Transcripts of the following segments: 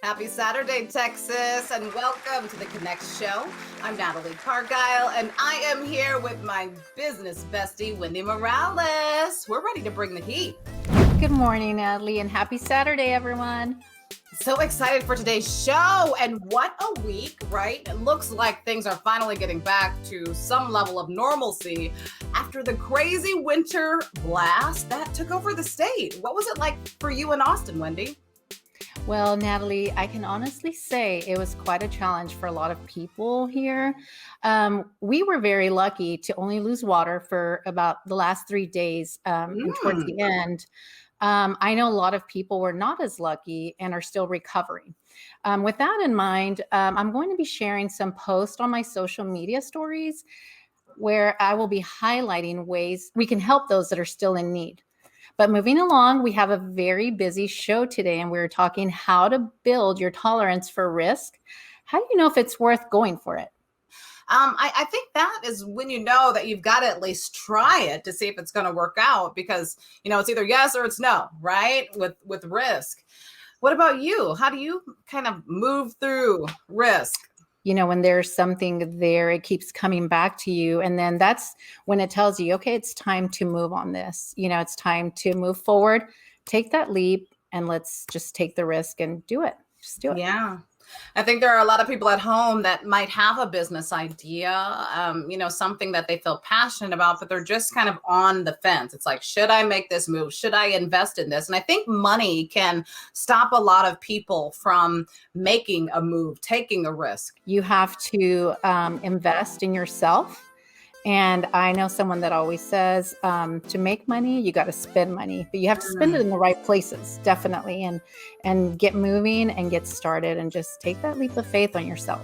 Happy Saturday, Texas, and welcome to the Connect Show. I'm Natalie Cargile, and I am here with my business bestie, Wendy Morales. We're ready to bring the heat. Good morning, Natalie, and happy Saturday, everyone. So excited for today's show, and what a week, right? It looks like things are finally getting back to some level of normalcy after the crazy winter blast that took over the state. What was it like for you in Austin, Wendy? Well, Natalie, I can honestly say it was quite a challenge for a lot of people here. We were very lucky to only lose water for about the last 3 days and towards the end. I know a lot of people were not as lucky and are still recovering. With that in mind, I'm going to be sharing some posts on my social media stories where I will be highlighting ways we can help those that are still in need. But moving along, we have a very busy show today, and we're talking how to build your tolerance for risk. How do you know if it's worth going for it? I think that is when you know that you've got to at least try it to see if it's going to work out, because, it's either yes or it's no, right? With risk. What about you? How do you kind of move through risk? When there's something there, it keeps coming back to you. And then that's when it tells you, okay, it's time to move on this. It's time to move forward, take that leap, and let's just take the risk and do it. Just do it. Yeah. I think there are a lot of people at home that might have a business idea, something that they feel passionate about, but they're just kind of on the fence. It's like, should I make this move? Should I invest in this? And I think money can stop a lot of people from making a move, taking a risk. You have to invest in yourself. And I know someone that always says to make money, you got to spend money, but you have to spend it in the right places, definitely, and get moving and get started and just take that leap of faith on yourself.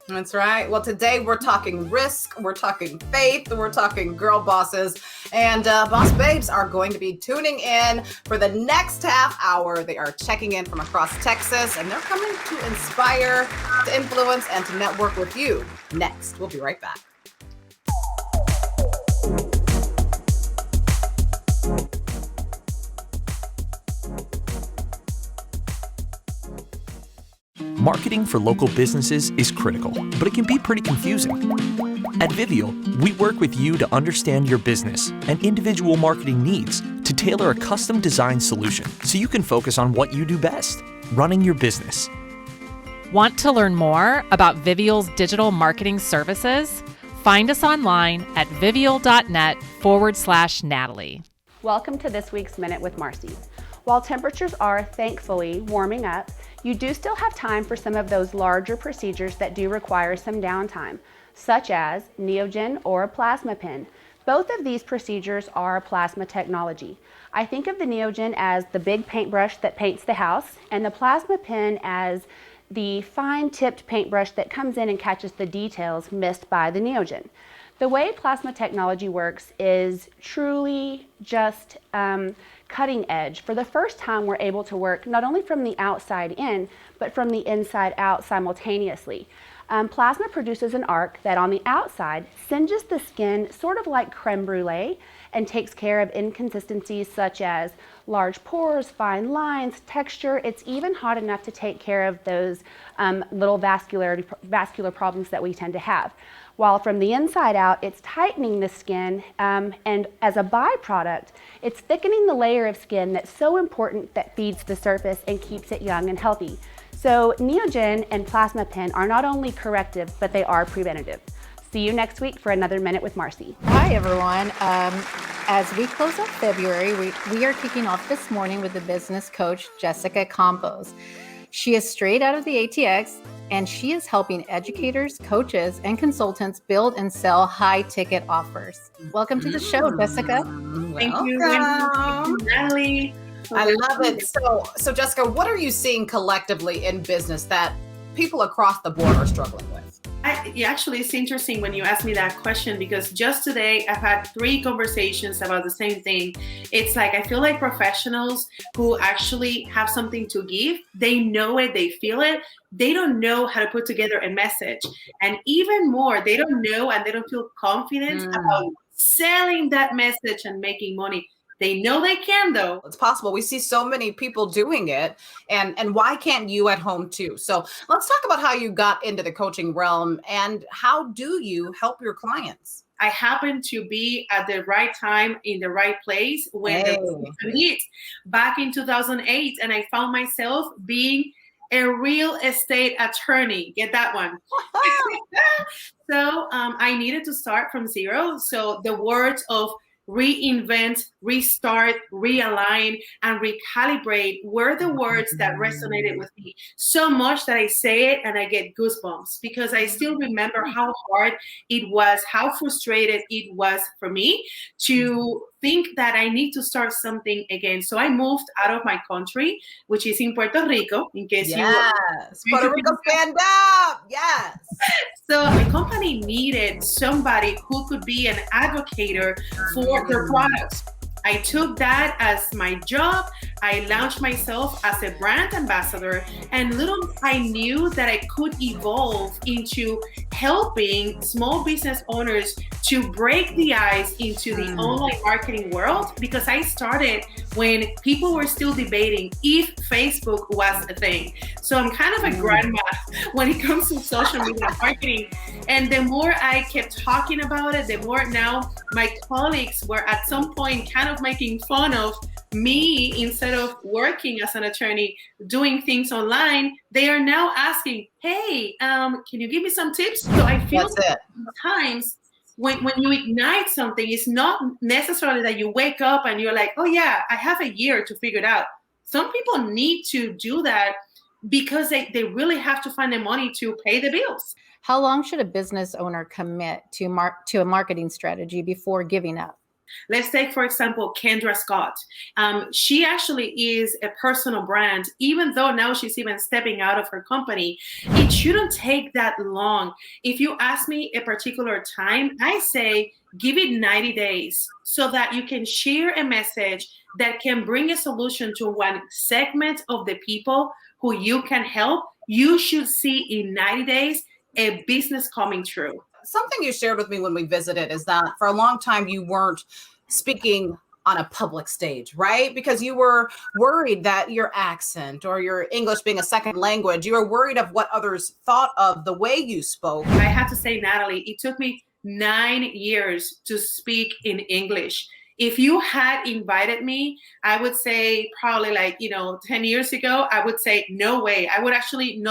That's right. Well, today we're talking risk, we're talking faith, we're talking girl bosses, and boss babes are going to be tuning in for the next half hour. They are checking in from across Texas, and they're coming to inspire, to influence, and to network with you. Next, we'll be right back. Marketing for local businesses is critical, but it can be pretty confusing. At Vivial, we work with you to understand your business and individual marketing needs to tailor a custom-designed solution so you can focus on what you do best, running your business. Want to learn more about Vivial's digital marketing services? Find us online at vivial.net/Natalie. Welcome to this week's Minute with Marcy. While temperatures are thankfully warming up, you do still have time for some of those larger procedures that do require some downtime, such as Neogen or a plasma pen. Both of these procedures are plasma technology. I think of the Neogen as the big paintbrush that paints the house, and the plasma pen as the fine-tipped paintbrush that comes in and catches the details missed by the Neogen. The way plasma technology works is truly just cutting edge. For the first time, we're able to work not only from the outside in, but from the inside out simultaneously. Plasma produces an arc that on the outside singes the skin sort of like creme brulee and takes care of inconsistencies such as large pores, fine lines, texture. It's even hot enough to take care of those little vascular problems that we tend to have. While from the inside out, it's tightening the skin, and as a byproduct, it's thickening the layer of skin that's so important that feeds the surface and keeps it young and healthy. So Neogen and Plasma Pen are not only corrective, but they are preventative. See you next week for another Minute with Marcy. Hi, everyone. As we close out February, we are kicking off this morning with the business coach, Coachjessicacampos. She is straight out of the ATX, and she is helping educators, coaches, and consultants build and sell high-ticket offers. Welcome to the show, Jessica. Thank you, Natalie. I love it. So Jessica, what are you seeing collectively in business that people across the board are struggling with? Actually, it's interesting when you ask me that question, because just today I've had 3 conversations about the same thing. It's like I feel like professionals who actually have something to give, they know it, they feel it, they don't know how to put together a message. And even more, they don't know and they don't feel confident about selling that message and making money. They know they can, though. It's possible. We see so many people doing it. And why can't you at home too? So let's talk about how you got into the coaching realm and how do you help your clients? I happened to be at the right time in the right place when the recession hit back in 2008. And I found myself being a real estate attorney. Get that one. So I needed to start from zero. So the words of reinvent, restart, realign, and recalibrate were the words that resonated with me so much that I say it and I get goosebumps because I still remember how hard it was, how frustrated it was for me to think that I need to start something again. So I moved out of my country, which is in Puerto Rico, in case Puerto Rico, stand up. Yes. So the company needed somebody who could be an advocate for their products. I took that as my job. I launched myself as a brand ambassador, and little I knew that I could evolve into helping small business owners to break the ice into the online marketing world, because I started when people were still debating if Facebook was a thing. So I'm kind of a grandma when it comes to social media marketing. And the more I kept talking about it, the more now my colleagues were at some point kind of making fun of me. Instead of working as an attorney, doing things online, they are now asking, hey, can you give me some tips? So I feel sometimes when you ignite something, it's not necessarily that you wake up and you're like, oh yeah, I have a year to figure it out. Some people need to do that because they really have to find the money to pay the bills. How long should a business owner commit to a marketing strategy before giving up? Let's take, for example, Kendra Scott. She actually is a personal brand, even though now she's even stepping out of her company. It shouldn't take that long. If you ask me a particular time, I say give it 90 days so that you can share a message that can bring a solution to one segment of the people who you can help. You should see in 90 days a business coming true. Something you shared with me when we visited is that for a long time you weren't speaking on a public stage, right? Because you were worried that your accent or your English being a second language, you were worried of what others thought of the way you spoke. I have to say, Natalie, it took me 9 years to speak in English. If you had invited me, I would say probably 10 years ago, I would say, no way. I would actually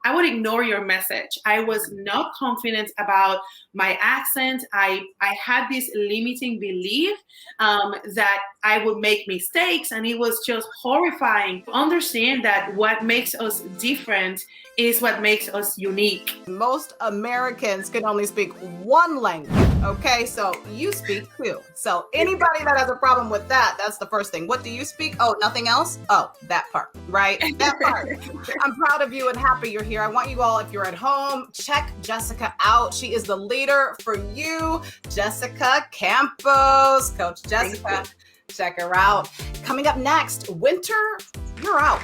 I would ignore your message. I was not confident about my accent. I had this limiting belief that I would make mistakes, and it was just horrifying. Understand that what makes us different is what makes us unique. Most Americans can only speak one language, okay? So you speak two. So anybody that has a problem with that, that's the first thing. What do you speak? Oh, nothing else? Oh, that part, right? That part. I'm proud of you and happy you're here. I want you all, if you're at home, check Jessica out. She is the leader for you, Jessica Campos. Coach Jessica, check her out. Coming up next, winter, you're out.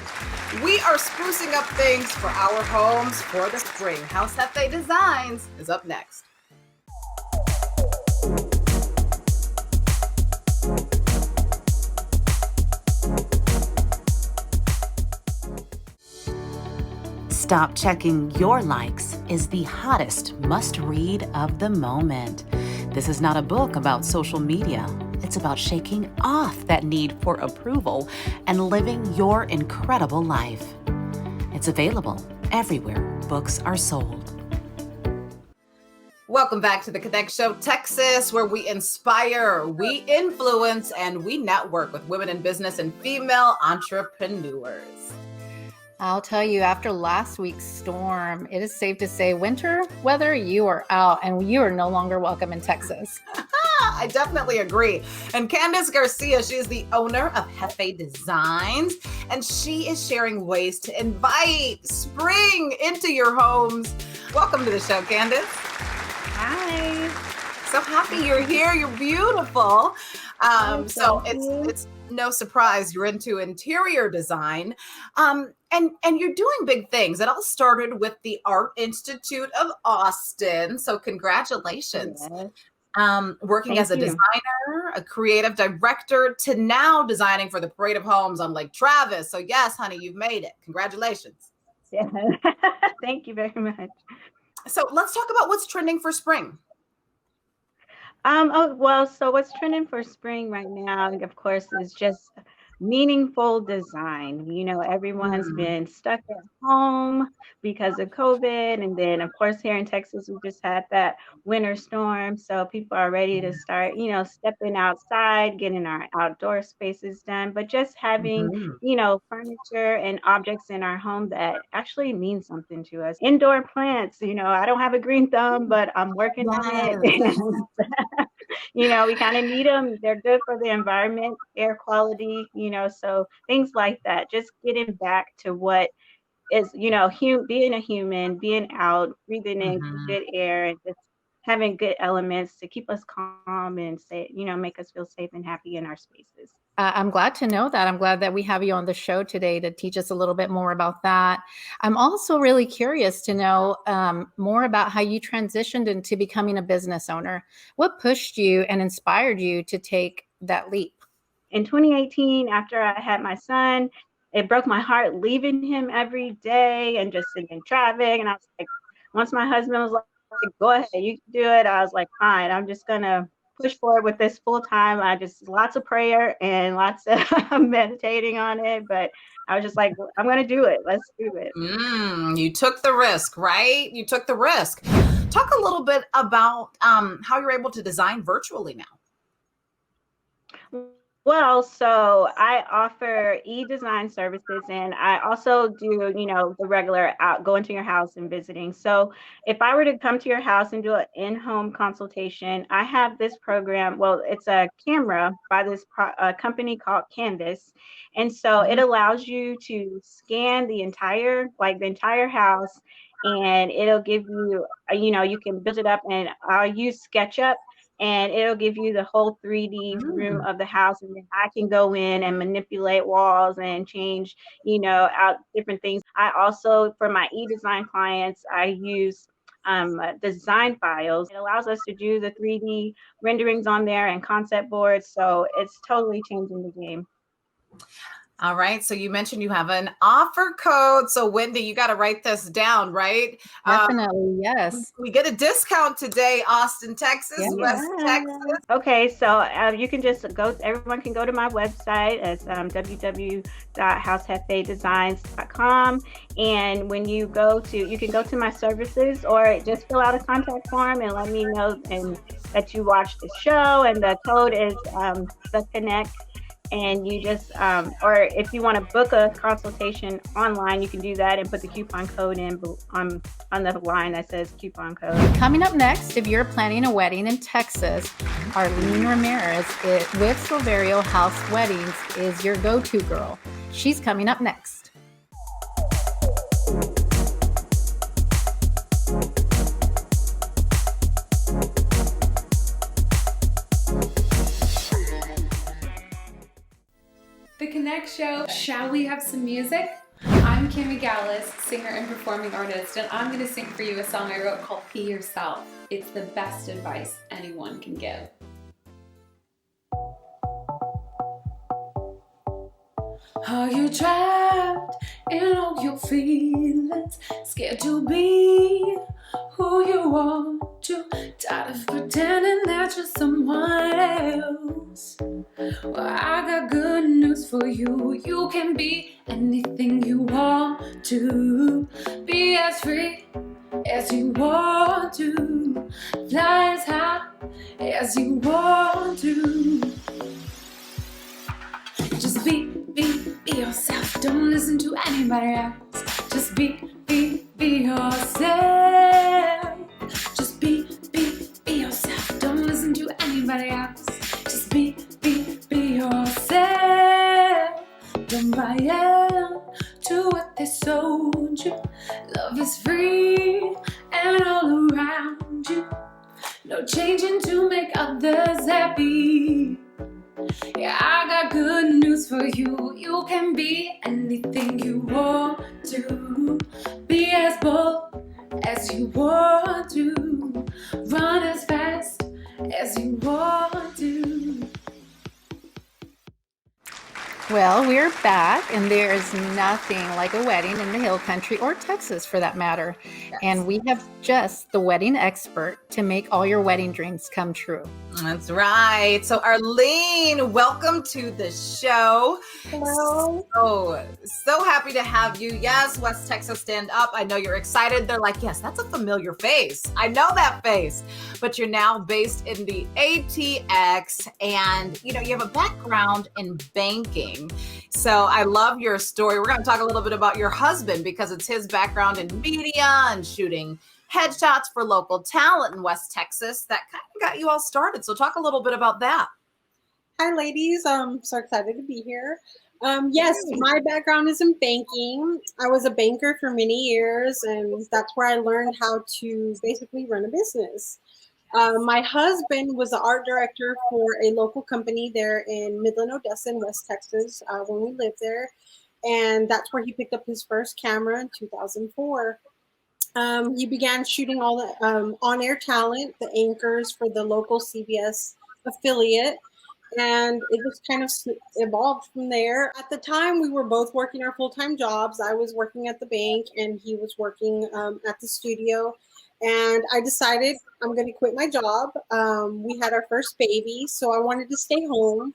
We are sprucing up things for our homes for the spring. Housejefedesigns is up next. Stop Checking Your Likes is the hottest must-read of the moment. This is not a book about social media. It's about shaking off that need for approval and living your incredible life. It's available everywhere books are sold. Welcome back to the Connect Show, Texas, where we inspire, we influence, and we network with women in business and female entrepreneurs. I'll tell you, after last week's storm, it is safe to say winter weather, you are out and you are no longer welcome in Texas. I definitely agree. And Ngarcia, she is the owner of Julithatcher, and she is sharing ways to invite spring into your homes. Welcome to the show, Candace. Hi. So happy you're here. You're beautiful. So it's no surprise you're into interior design. And you're doing big things. It all started with the Art Institute of Austin. So congratulations. Yes. Working Thank as a you. designer, a creative director, to now designing for the Parade of Homes on Lake Travis. So yes, honey, you've made it. Congratulations. Yeah. Thank you very much. So let's talk about what's trending for spring. So what's trending for spring right now, of course, is just meaningful design. Everyone's been stuck at home because of COVID. And then, of course, here in Texas, we just had that winter storm. So people are ready to start, stepping outside, getting our outdoor spaces done, but just having, furniture and objects in our home that actually mean something to us. Indoor plants, I don't have a green thumb, but I'm working on it. We kind of need them. They're good for the environment, air quality, so things like that. Just getting back to what is, being a human, being out, breathing in good air, and just having good elements to keep us calm and make us feel safe and happy in our spaces. I'm glad to know that. I'm glad that we have you on the show today to teach us a little bit more about that. I'm also really curious to know more about how you transitioned into becoming a business owner. What pushed you and inspired you to take that leap? In 2018, after I had my son, it broke my heart leaving him every day and just sitting in traffic. And I was like, once my husband was like, go ahead, you can do it. I was like, fine, I'm just going to push forward with this full time. Lots of prayer and lots of meditating on it. But I was just like, I'm going to do it. Let's do it. You took the risk, right? You took the risk. Talk a little bit about how you're able to design virtually now. Well, so I offer e-design services, and I also do, the regular going to your house and visiting. So if I were to come to your house and do an in-home consultation, I have this program. Well, it's a camera by this company called Canvas. And so it allows you to scan the entire house, and it'll give you, you can build it up, and I'll use SketchUp. And it'll give you the whole 3D room of the house. And then I can go in and manipulate walls and change, out different things. I also, for my e-design clients, I use design files. It allows us to do the 3D renderings on there and concept boards. So it's totally changing the game. All right. So you mentioned you have an offer code. So Wendy, you got to write this down, right? Definitely, yes. We get a discount today, Austin, Texas, West Texas. Okay. So you can just everyone can go to my website. It's www.housejefedesigns.com. And when you can go to my services or just fill out a contact form and let me know that you watched the show. And the code is the Connect. And you just, or if you want to book a consultation online, you can do that and put the coupon code in on the line that says coupon code. Coming up next, if you're planning a wedding in Texas, Arleen Ramirez with Silveriohouse Weddings is your go-to girl. She's coming up next. The Connect Show. Shall we have some music? I'm Kimmy Gallis, singer and performing artist, and I'm going to sing for you a song I wrote called Be Yourself. It's the best advice anyone can give. Are you trapped in all your feelings? Scared to be who you want to? Tired of pretending that you're someone else? Well, I got good news for you. You can be anything you want to. Be as free as you want to. Fly as high as you want to. Just be yourself. Don't listen to anybody else. Just be yourself. Just be yourself. Don't listen to anybody else. Just be yourself. Don't buy into what they sold you. Love is free and all around you. No changing to make others happy. Yeah, I got good news for you. You can be anything you want to. Be as bold as you want to. Run as fast as you want to. Well, we're back, and there is nothing like a wedding in the Hill Country or Texas for that matter. Yes. And we have just the wedding expert to make all your wedding dreams come true. That's right. So Arleen, welcome to the show. Hello. So happy to have you. Yes, West Texas Stand Up. I know you're excited. They're like, yes, that's a familiar face. I know that face. But you're now based in the ATX, and you have a background in banking. So I love your story. We're going to talk a little bit about your husband because it's his background in media and shooting headshots for local talent in West Texas that kind of got you all started. So talk a little bit about that. Hi, ladies. I'm so excited to be here. Yes, my background is in banking. I was a banker for many years, and that's where I learned how to basically run a business. My husband was the art director for a local company there in Midland, Odessa, in West Texas, when we lived there. And that's where he picked up his first camera in 2004. He began shooting all the on-air talent, the anchors for the local CBS affiliate, and it just kind of evolved from there. At the time, we were both working our full-time jobs. I was working at the bank, and he was working at the studio. And I decided I'm going to quit my job. We had our first baby, so I wanted to stay home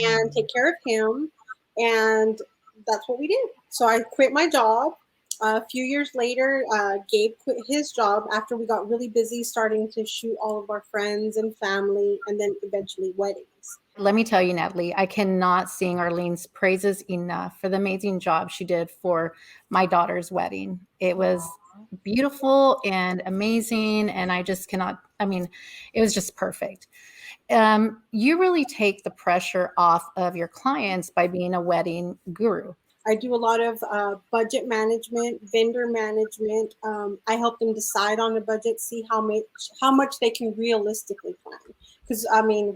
and take care of him, and that's what we did. So I quit my job. A few years later, Gabe quit his job after we got really busy starting to shoot all of our friends and family, and then eventually weddings. Let me tell you, Natalie, I cannot sing Arleen's praises enough for the amazing job she did for my daughter's wedding. It was beautiful and amazing, and I just cannot, it was just perfect. You really take the pressure off of your clients by being a wedding guru. I do a lot of budget management, vendor management. I help them decide on a budget, see how much they can realistically plan. Because,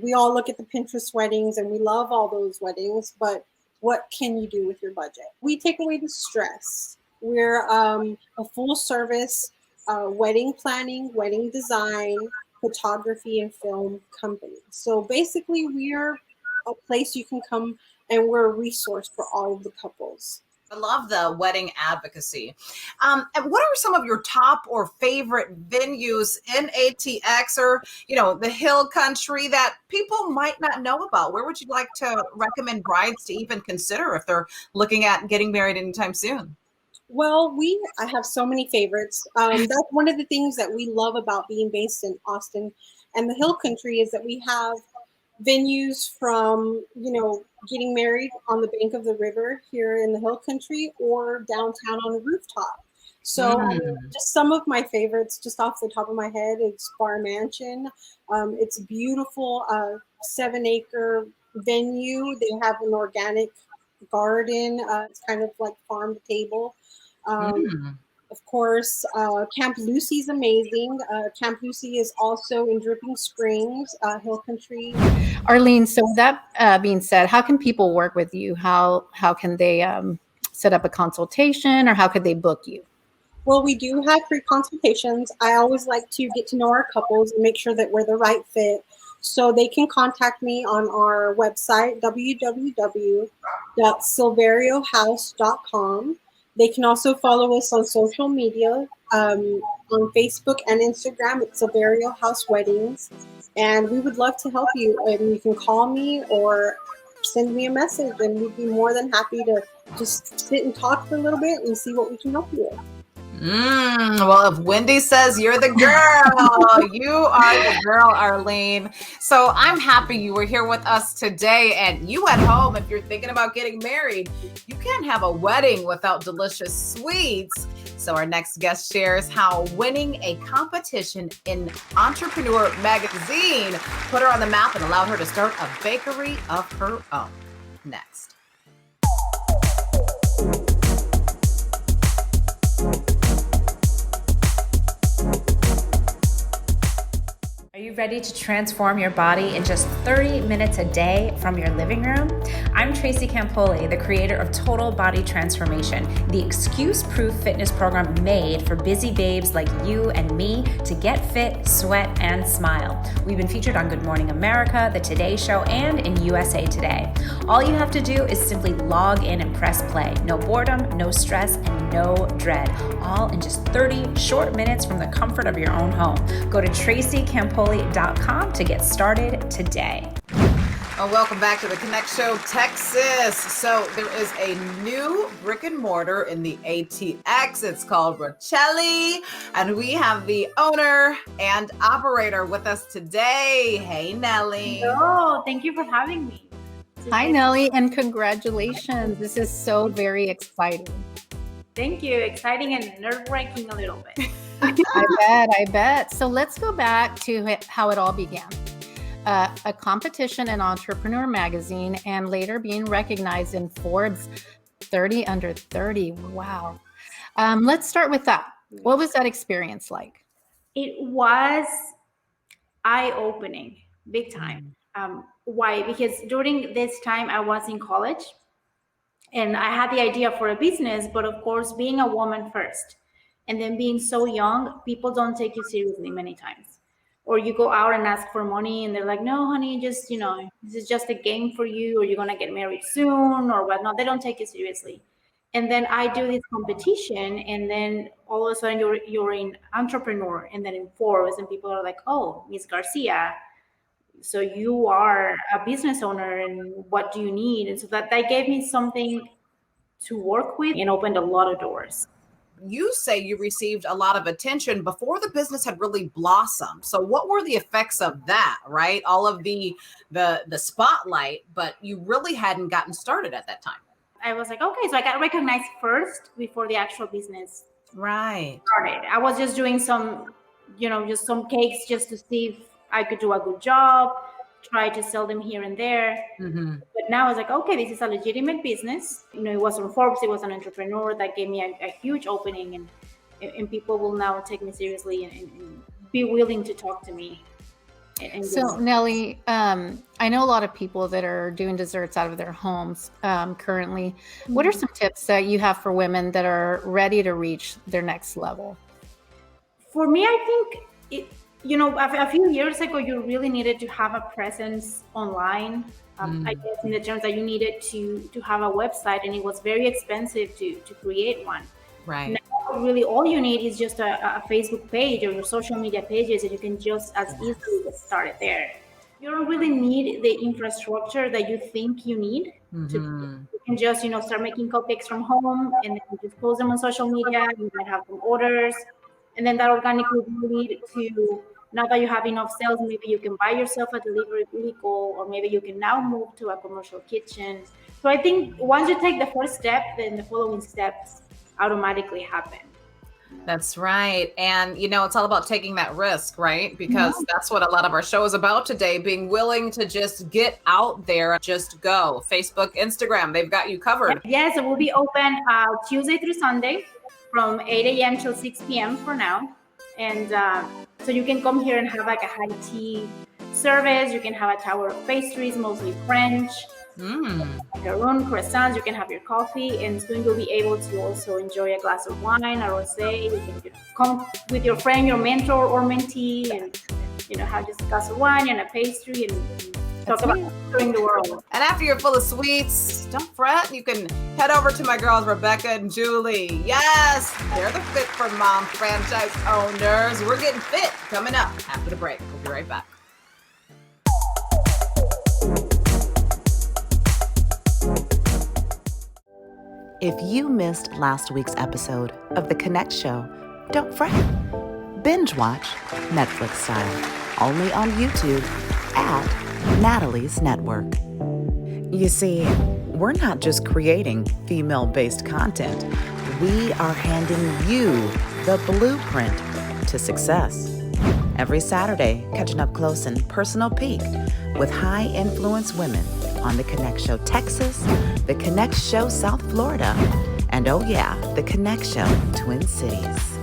we all look at the Pinterest weddings and we love all those weddings, but what can you do with your budget? We take away the stress. We're a full service wedding planning, wedding design, photography, and film company. So basically, we're a place you can come, and we're a resource for all of the couples. I love the wedding advocacy. And what are some of your top or favorite venues in ATX or, the Hill Country that people might not know about? Where would you like to recommend brides to even consider if they're looking at getting married anytime soon? Well, I have so many favorites. That's one of the things that we love about being based in Austin and the Hill Country is that we have venues from, getting married on the bank of the river here in the Hill Country or downtown on a rooftop. So just some of my favorites, just off the top of my head, it's Bar Mansion. It's a beautiful 7-acre venue. They have an organic garden. It's kind of like farm to table. Of course, Camp Lucy is amazing. Camp Lucy is also in Dripping Springs, Hill Country. Arleen, so that being said, how can people work with you? How can they set up a consultation, or how could they book you? Well, we do have free consultations. I always like to get to know our couples and make sure that we're the right fit. So they can contact me on our website, www.silveriohouse.com. They can also follow us on social media, on Facebook and Instagram at Silveriohouse Weddings. And we would love to help you. And you can call me or send me a message, and we'd be more than happy to just sit and talk for a little bit and see what we can help you with. Well, if Wendy says you're the girl, you are the girl, Arleen. So I'm happy you were here with us today. And you at home, if you're thinking about getting married, you can't have a wedding without delicious sweets. So our next guest shares how winning a competition in Entrepreneur magazine put her on the map and allowed her to start a bakery of her own. Next. Are you ready to transform your body in just 30 minutes a day from your living room? I'm Tracy Campoli, the creator of Total Body Transformation, the excuse-proof fitness program made for busy babes like you and me to get fit, sweat, and smile. We've been featured on Good Morning America, The Today Show, and in USA Today. All you have to do is simply log in and press play. No boredom, no stress, and no dread. All in just 30 short minutes from the comfort of your own home. Go to tracycampoli.com to get started today. Oh, welcome back to the Connect Show, Texas. So there is a new brick and mortar in the ATX. It's called Rocelli, and we have the owner and operator with us today. Hey, Nelly. Hello, thank you for having me. Hi, Nelly, and congratulations. This is so very exciting. Thank you. Exciting and nerve-wracking a little bit. I bet. So let's go back to how it all began. A competition in Entrepreneur magazine, and later being recognized in Forbes 30 under 30. Wow. Let's start with that. What was that experience like? It was eye-opening, big time. Why? Because during this time I was in college and I had the idea for a business, but of course, being a woman first and then being so young, people don't take you seriously many times. Or you go out and ask for money and they're like, no, honey, just, this is just a game for you, or you're going to get married soon or whatnot. They don't take you seriously. And then I do this competition, and then all of a sudden you're in Entrepreneur and then in Forbes, and people are like, oh, Miss Ngarcia, so you are a business owner, and what do you need? And so that gave me something to work with and opened a lot of doors. You say you received a lot of attention before the business had really blossomed. So what were the effects of that, right? All of the spotlight, but you really hadn't gotten started at that time. I was like, okay, so I got recognized first before the actual business started. I was just doing some cakes just to see if I could do a good job, try to sell them here and there. Mm-hmm. But now I was like, okay, this is a legitimate business. It was on Forbes, it was an Entrepreneur that gave me a huge opening, and people will now take me seriously and be willing to talk to me. So Nelly, I know a lot of people that are doing desserts out of their homes currently. What are some tips that you have for women that are ready to reach their next level? For me, I think a few years ago, you really needed to have a presence online. I guess in the terms that you needed to have a website, and it was very expensive to create one. Right. Now, really, all you need is just a Facebook page or your social media pages, and you can just as easily get started there. You don't really need the infrastructure that you think you need. You can just, start making cupcakes from home, and then you just post them on social media. You might have some orders, and then that organically will lead to. Now that you have enough sales, maybe you can buy yourself a delivery vehicle, or maybe you can now move to a commercial kitchen. So I think once you take the first step, then the following steps automatically happen. That's right. And, it's all about taking that risk, right? Because that's what a lot of our show is about today, being willing to just get out there, just go. Facebook, Instagram, they've got you covered. Yes, it will be open Tuesday through Sunday from 8 a.m. till 6 p.m. for now. And so you can come here and have like a high tea service. You can have a tower of pastries, mostly French. Your own croissants. You can have your coffee, and soon you'll be able to also enjoy a glass of wine, a rosé. You can come with your friend, your mentor or mentee, and have just a glass of wine and a pastry and talk about touring the world. And after you're full of sweets, don't fret. You can head over to my girls, Rebekah and Julie. Yes, they're the Fit for Mom franchise owners. We're getting fit coming up after the break. We'll be right back. If you missed last week's episode of The Connect Show, don't fret. Binge watch Netflix style, only on YouTube at Natalie's Network. You see, we're not just creating female-based content. We are handing you the blueprint to success. Every Saturday, catching up close and personal peek with high-influence women on The Connect Show Texas, The Connect Show South Florida, and oh yeah, The Connect Show Twin Cities.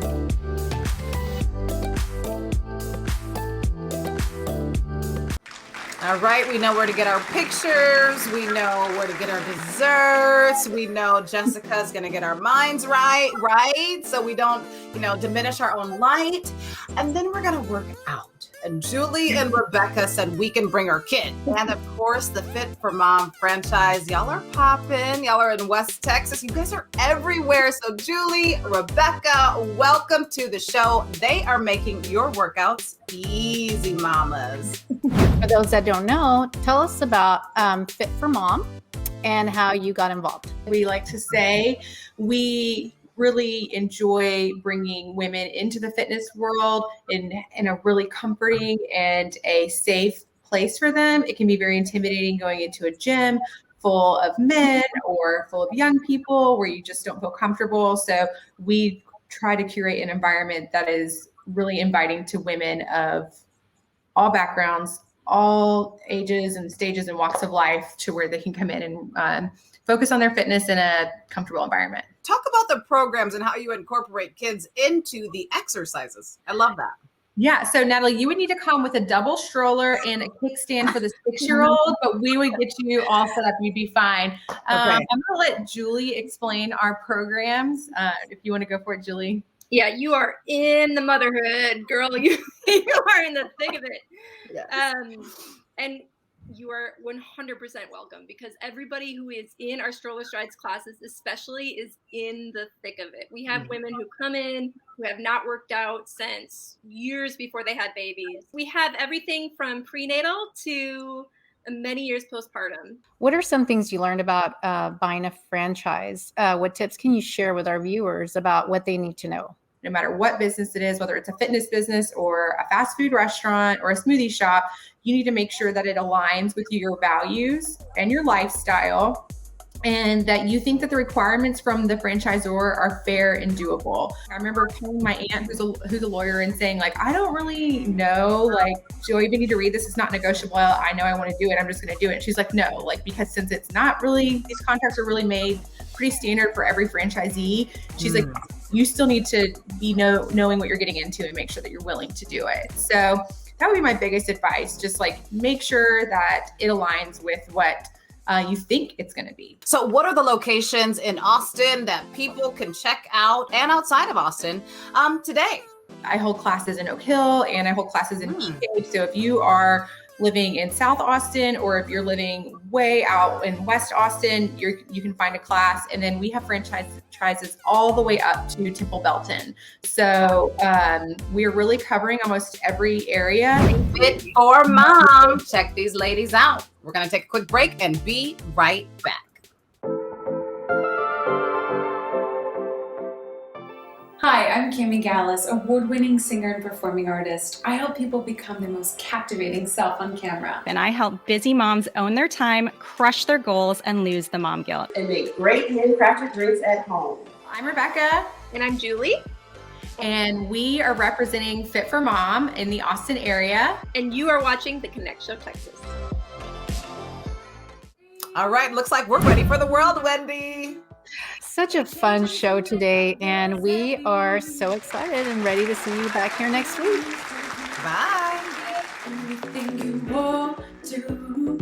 All right, we know where to get our pictures. We know where to get our desserts. We know Jessica's going to get our minds right? So we don't, diminish our own light. And then we're going to work out. And Julie and Rebekah said we can bring our kid. And of course, the Fit for Mom franchise. Y'all are popping. Y'all are in West Texas. You guys are everywhere. So Julie, Rebekah, welcome to the show. They are making your workouts easy, mamas. For those that don't know, tell us about Fit for Mom and how you got involved. We like to say we really enjoy bringing women into the fitness world in a really comforting and a safe place for them. It can be very intimidating going into a gym full of men or full of young people where you just don't feel comfortable. So we try to curate an environment that is really inviting to women of all backgrounds, all ages and stages and walks of life, to where they can come in and focus on their fitness in a comfortable environment. Talk about the programs and how you incorporate kids into the exercises. I love that. Yeah. So Natalie, you would need to come with a double stroller and a kickstand for the 6-year-old, but we would get you all set up. You'd be fine. Okay. I'm going to let Julie explain our programs. If you want to go for it, Julie. Yeah, you are in the motherhood, girl. You are in the thick of it. Yes. And you are 100% welcome, because everybody who is in our Stroller Strides classes especially is in the thick of it. We have women who come in who have not worked out since years before they had babies. We have everything from prenatal to many years postpartum. What are some things you learned about buying a franchise? What tips can you share with our viewers about what they need to know? No matter what business it is, whether it's a fitness business or a fast food restaurant or a smoothie shop, you need to make sure that it aligns with your values and your lifestyle, and that you think that the requirements from the franchisor are fair and doable. I remember calling my aunt who's a lawyer and saying, like, I don't really know, like, do I even need to read this? It's not negotiable. I know I want to do it. I'm just going to do it. And she's like, no, like, because since it's not really, these contracts are really made pretty standard for every franchisee. She's like, you still need to be knowing what you're getting into and make sure that you're willing to do it. So that would be my biggest advice. Just like make sure that it aligns with what you think it's going to be. So what are the locations in Austin that people can check out and outside of Austin today? I hold classes in Oak Hill and I hold classes in Jefe. So if you are living in South Austin, or if you're living way out in West Austin, you can find a class. And then we have franchises all the way up to Temple Belton. So we're really covering almost every area. Fit for Mom. Check these ladies out. We're going to take a quick break and be right back. Hi, I'm Kimmy Gallis, award-winning singer and performing artist. I help people become their most captivating self on camera. And I help busy moms own their time, crush their goals, and lose the mom guilt. And make great handcrafted drinks at home. I'm Rebekah. And I'm Julie. And we are representing Fit for Mom in the Austin area. And you are watching The Connect Show Texas. All right, looks like we're ready for the world, Wendy. Such a fun show today, and we are so excited and ready to see you back here next week. Bye. Anything you want to,